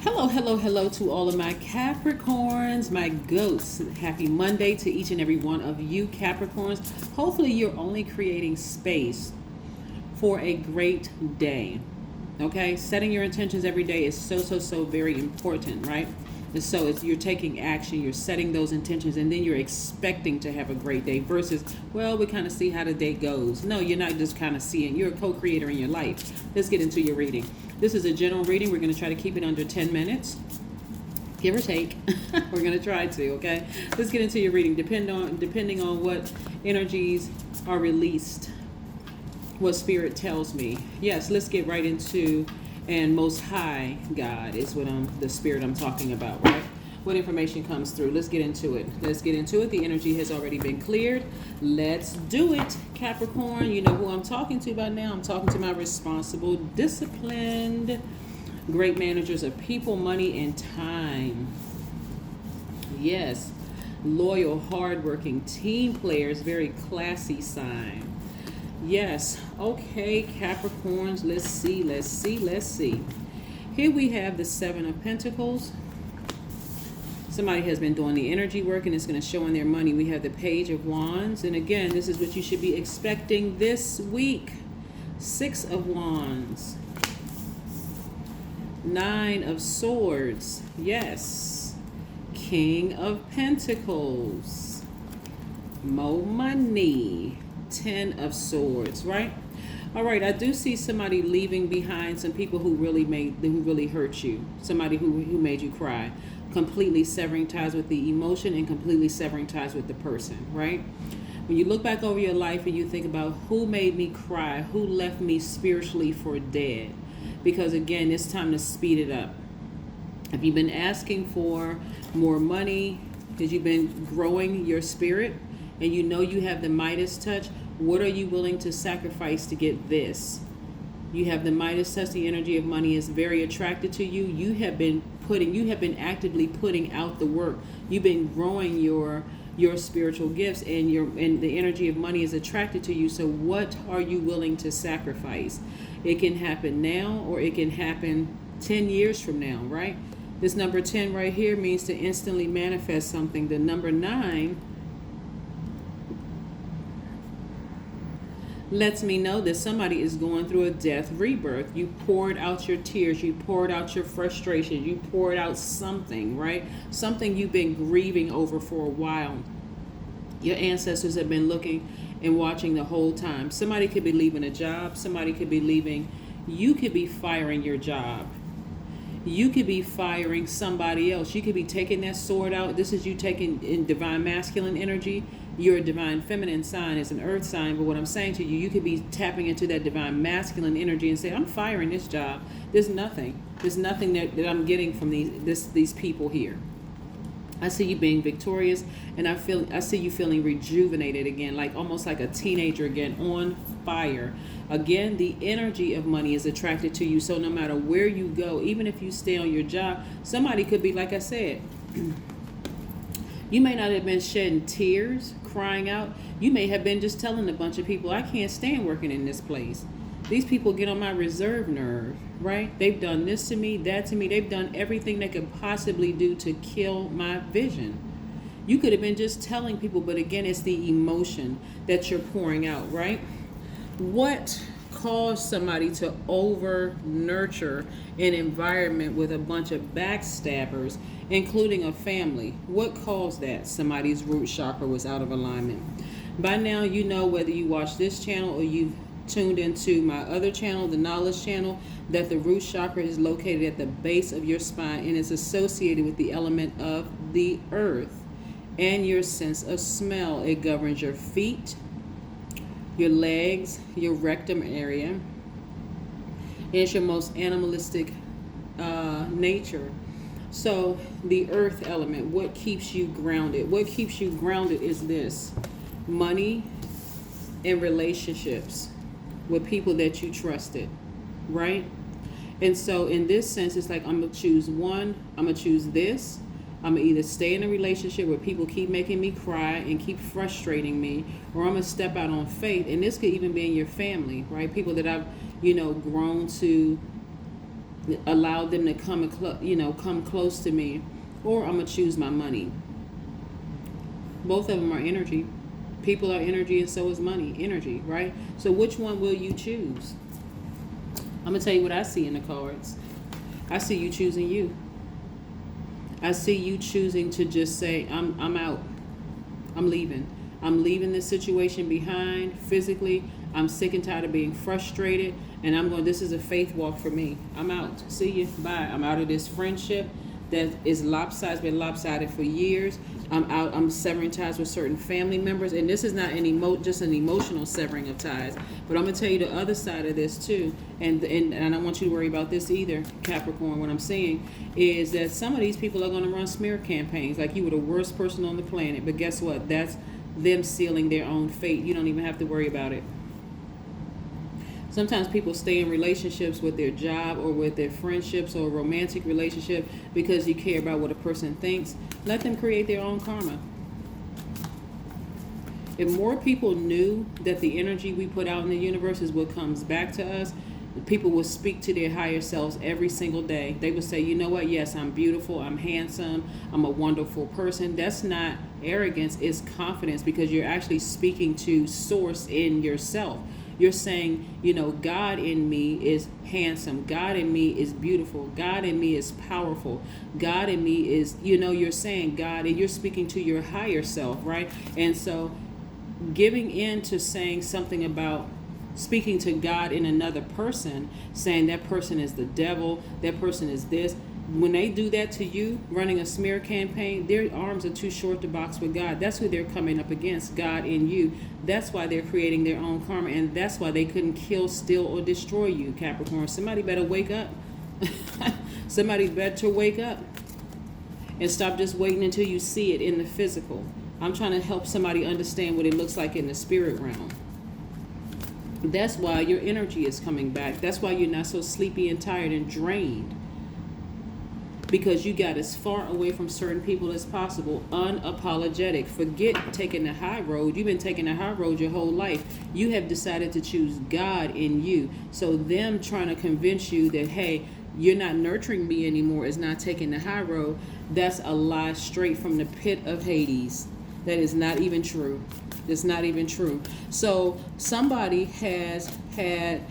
Hello, hello, hello to all of my Capricorns, my goats. Happy Monday to each and every one of you Capricorns. Hopefully you're only creating space for a great day. Okay? Setting your intentions every day is so very important, right? And so you're taking action, you're setting those intentions, and then you're expecting to have a great day versus, well, we kind of see how the day goes. No, you're not just kind of seeing. You're a co-creator in your life. Let's get into your reading. This is a general reading. We're going to try to keep it under 10 minutes, give or take. We're going to try to, okay? Let's get into your reading. Depending on what energies are released, what Spirit tells me. Yes, let's get right into, and Most High God is what the Spirit I'm talking about, right? What information comes through. Let's get into it. Let's get into it. The energy has already been cleared. Let's do it, Capricorn. You know who I'm talking to by now. I'm talking to my responsible, disciplined, great managers of people, money, and time. Yes. Loyal, hardworking, team players, very classy sign. Yes. Okay, Capricorns. Let's see. Here we have the Seven of Pentacles. Somebody has been doing the energy work and it's going to show in their money. We have the Page of Wands. And again, this is what you should be expecting this week. Six of Wands. Nine of Swords. Yes. King of Pentacles. More money. 10 of Swords, right? All right, I do see somebody leaving behind some people who really hurt you. Somebody who made you cry. Completely severing ties with the emotion and completely severing ties with the person, right? When you look back over your life and you think about who made me cry, who left me spiritually for dead, because again, it's time to speed it up. If you've been asking for more money because you've been growing your spirit and you know you have the Midas touch, what are you willing to sacrifice to get this? You have the Midas touch. The energy of money is very attracted to you. You have been actively putting out the work. You've been growing your spiritual gifts, and the energy of money is attracted to you. So what are you willing to sacrifice? It can happen now or it can happen 10 years from now, right? This number 10 right here means to instantly manifest something. The number 9 lets me know that somebody is going through a death rebirth. You poured out your tears, you poured out your frustration, you poured out something, right? Something you've been grieving over for a while. Your ancestors have been looking and watching the whole time. Somebody could be leaving a job, somebody could be leaving, you could be firing your job. You could be firing somebody else. You could be taking that sword out. This is you taking in divine masculine energy. Your divine feminine sign is an earth sign. But what I'm saying to you, you could be tapping into that divine masculine energy and say, I'm firing this job. There's nothing that I'm getting from these people here. I see you being victorious, and I see you feeling rejuvenated again, like almost like a teenager again, on fire. Again, the energy of money is attracted to you. So no matter where you go, even if you stay on your job, somebody could be, like I said, you may not have been shedding tears, crying out. You may have been just telling a bunch of people, I can't stand working in this place. These people get on my reserve nerve, right? They've done this to me, that to me. They've done everything they could possibly do to kill my vision. You could have been just telling people, but again, it's the emotion that you're pouring out, right? What caused somebody to over nurture an environment with a bunch of backstabbers, including a family? What caused that? Somebody's root chakra was out of alignment. By now, you know, whether you watch this channel or you've tuned into my other channel, the knowledge channel, that the root chakra is located at the base of your spine and is associated with the element of the earth and your sense of smell. It governs your feet, your legs, your rectum area. It's your most animalistic nature. So the earth element, what keeps you grounded? What keeps you grounded is this: money and relationships with people that you trusted, right? And so in this sense, it's like, I'm going to choose one. I'm going to choose this. I'm going to either stay in a relationship where people keep making me cry and keep frustrating me, or I'm going to step out on faith. And this could even be in your family, right? People that I've, grown to allow them to come, come close to me, or I'm going to choose my money. Both of them are energy. People are energy, and so is money, energy, right? So which one will you choose? I'm going to tell you what I see in the cards. I see you choosing you. I see you choosing to just say, I'm out. I'm leaving. I'm leaving this situation behind physically. I'm sick and tired of being frustrated. And this is a faith walk for me. I'm out. See you. Bye. I'm out of this friendship that is lopsided, been lopsided for years. I'm out. I'm severing ties with certain family members. And this is not just an emotional severing of ties. But I'm going to tell you the other side of this too. And I don't want you to worry about this either, Capricorn. What I'm saying is that some of these people are going to run smear campaigns like you were the worst person on the planet. But guess what? That's them sealing their own fate. You don't even have to worry about it. Sometimes people stay in relationships with their job or with their friendships or a romantic relationship because you care about what a person thinks. Let them create their own karma. If more people knew that the energy we put out in the universe is what comes back to us, people would speak to their higher selves every single day. They would say, you know what? Yes, I'm beautiful. I'm handsome. I'm a wonderful person. That's not arrogance. It's confidence, because you're actually speaking to source in yourself. You're saying, God in me is handsome. God in me is beautiful. God in me is powerful. God in me is, you're saying God, and you're speaking to your higher self, right? And so giving in to saying something about speaking to God in another person, saying that person is the devil, that person is this. When they do that to you, running a smear campaign, their arms are too short to box with God. That's who they're coming up against, God in you. That's why they're creating their own karma, and that's why they couldn't kill, steal, or destroy you, Capricorn. Somebody better wake up. Somebody better wake up and stop just waiting until you see it in the physical. I'm trying to help somebody understand what it looks like in the spirit realm. That's why your energy is coming back. That's why you're not so sleepy and tired and drained. Because you got as far away from certain people as possible, unapologetic. Forget taking the high road. You've been taking the high road your whole life. You have decided to choose God in you. So them trying to convince you that, hey, you're not nurturing me anymore is not taking the high road. That's a lie straight from the pit of Hades. That is not even true. It's not even true. So somebody has had...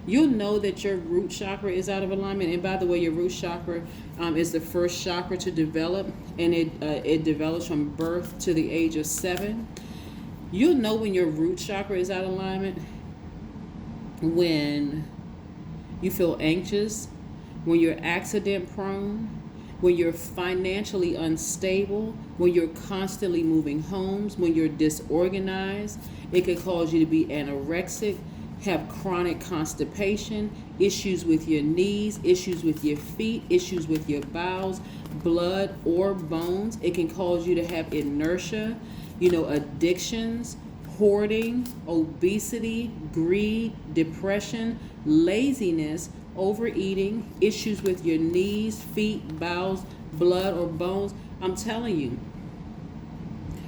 you'll know that your root chakra is out of alignment. And by the way, your root chakra is the first chakra to develop, and it develops from birth to the age of 7. You'll know when your root chakra is out of alignment when you feel anxious, when you're accident prone, when you're financially unstable, when you're constantly moving homes, when you're disorganized. It could cause you to be anorexic, have chronic constipation, issues with your knees, issues with your feet, issues with your bowels, blood or bones. It can cause you to have inertia, addictions, hoarding, obesity, greed, depression, laziness, overeating, issues with your knees, feet, bowels, blood or bones. I'm telling you,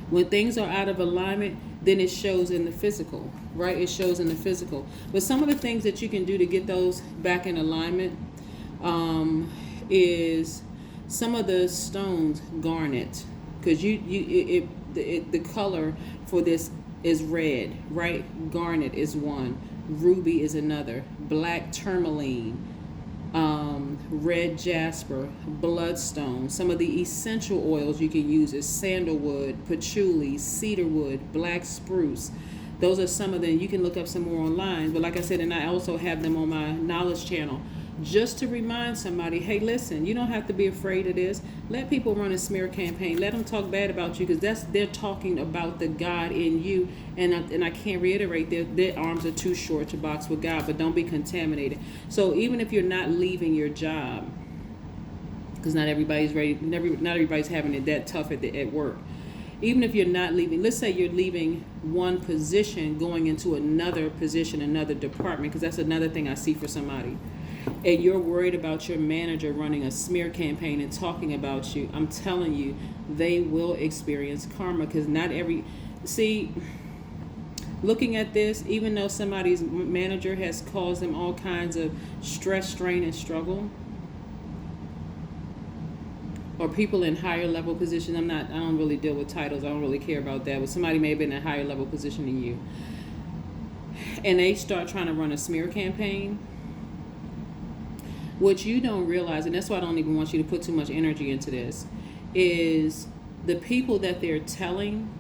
when things are out of alignment, then it shows in the physical, right? It shows in the physical. But some of the things that you can do to get those back in alignment is some of the stones, garnet, because the color for this is red, right? Garnet is one, ruby is another, black tourmaline, red jasper, bloodstone. Some of the essential oils you can use is sandalwood, patchouli, cedarwood, black spruce. Those are some of them. You can look up some more online. But like I said, and I also have them on my knowledge channel, just to remind somebody, hey, listen, you don't have to be afraid of this. Let people run a smear campaign. Let them talk bad about you, because they're talking about the God in you. And I can't reiterate, their arms are too short to box with God, but don't be contaminated. So even if you're not leaving your job, because not everybody's ready, not everybody's having it that tough at work. Even if you're not leaving, let's say you're leaving one position, going into another position, another department, because that's another thing I see for somebody. And you're worried about your manager running a smear campaign and talking about you. I'm telling you, they will experience karma, because not every... See, Looking at this, even though somebody's manager has caused them all kinds of stress, strain, and struggle, or people in higher level position, I don't really deal with titles, I don't really care about that, but somebody may have been in a higher level position than you, and they start trying to run a smear campaign. What you don't realize, and that's why I don't even want you to put too much energy into this, is the people that they're telling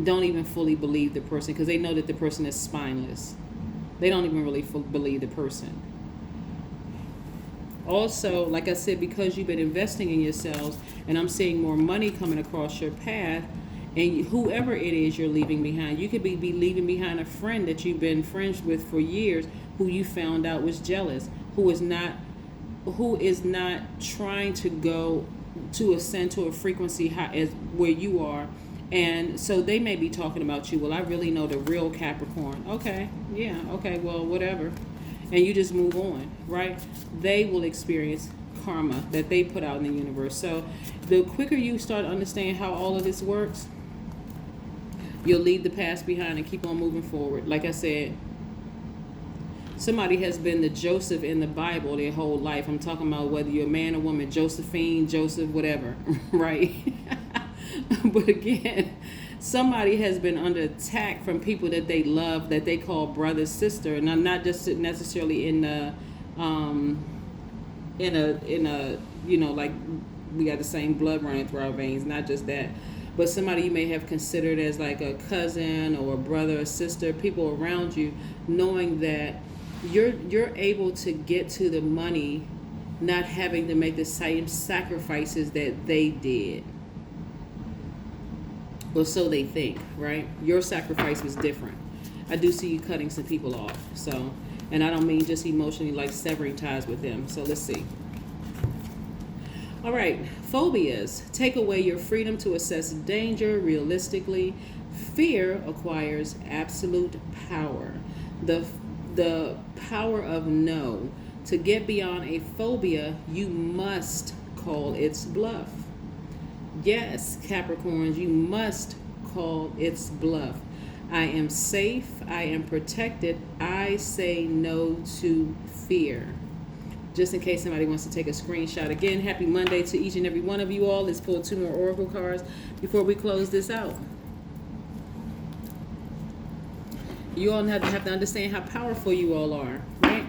don't even fully believe the person, because they know that the person is spineless. They don't even really believe the person. Also, like I said, because you've been investing in yourselves, and I'm seeing more money coming across your path, and whoever it is you're leaving behind, you could be leaving behind a friend that you've been friends with for years, who you found out was jealous, who is not trying to go to ascend to a frequency high as where you are. And so they may be talking about you. Well, I really know the real Capricorn. Okay, yeah, okay, well, whatever. And you just move on, right? They will experience karma that they put out in the universe. So the quicker you start understanding how all of this works, you'll leave the past behind and keep on moving forward. Like I said, somebody has been the Joseph in the Bible their whole life. I'm talking about whether you're a man or woman, Josephine, Joseph, whatever, right? But again, somebody has been under attack from people that they love, that they call brother, sister, and I'm not just necessarily in a like we got the same blood running through our veins, not just that, but somebody you may have considered as like a cousin or a brother or sister, people around you, knowing that you're able to get to the money, not having to make the same sacrifices that they did. Well, so they think, right? Your sacrifice was different. I do see you cutting some people off. So, and I don't mean just emotionally, like severing ties with them. So let's see. All right, phobias. Take away your freedom to assess danger realistically. Fear acquires absolute power. The power of no. To get beyond a phobia, you must call its bluff. Yes, Capricorns, you must call its bluff. I am safe. I am protected. I say no to fear. Just in case somebody wants to take a screenshot. Again, happy Monday to each and every one of you all. Let's pull 2 more oracle cards before we close this out. You all have to understand how powerful you all are, right?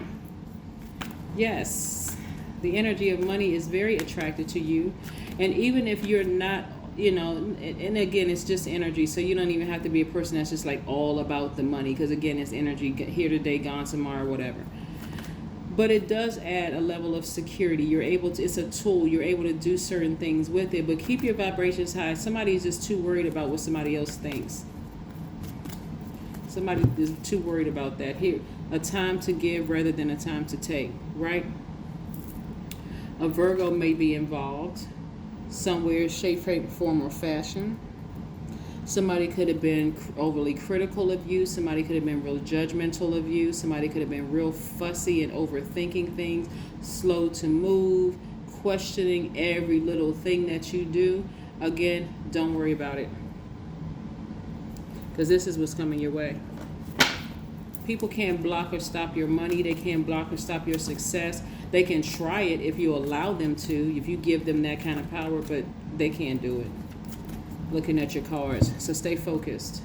Yes, the energy of money is very attracted to you. And even if you're not, and again, it's just energy. So you don't even have to be a person that's just like all about the money. Because again, it's energy, here today, gone tomorrow, whatever. But it does add a level of security. You're able to, it's a tool. You're able to do certain things with it. But keep your vibrations high. Somebody is just too worried about what somebody else thinks. Somebody is too worried about that. Here, a time to give rather than a time to take, right? A Virgo may be involved somewhere, shape, form, or fashion. Somebody could have been overly critical of you. Somebody could have been real judgmental of you. Somebody could have been real fussy and overthinking things, slow to move, questioning every little thing that you do. Again, don't worry about it, because this is what's coming your way. People can't block or stop your money. They can't block or stop your success. They can try it if you allow them to, if you give them that kind of power, but they can't do it. Looking at your cards. So stay focused.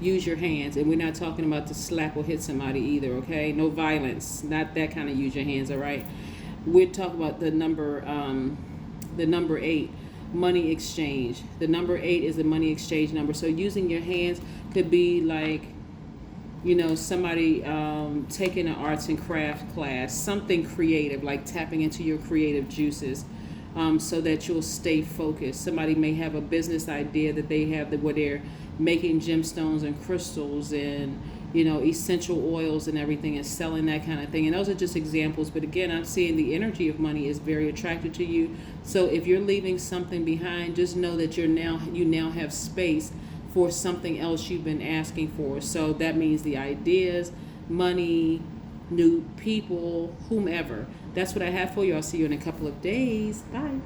Use your hands. And we're not talking about to slap or hit somebody either, okay? No violence. Not that kind of use your hands, all right? We're talking about the number 8, money exchange. The number 8 is the money exchange number. So using your hands could be like, somebody taking an arts and craft class, something creative, like tapping into your creative juices, so that you'll stay focused. Somebody may have a business idea that they have where they're making gemstones and crystals and, essential oils and everything, and selling that kind of thing. And those are just examples. But again, I'm seeing the energy of money is very attracted to you. So if you're leaving something behind, just know that you now have space for something else you've been asking for. So that means the ideas, money, new people, whomever. That's what I have for you. I'll see you in a couple of days. Bye.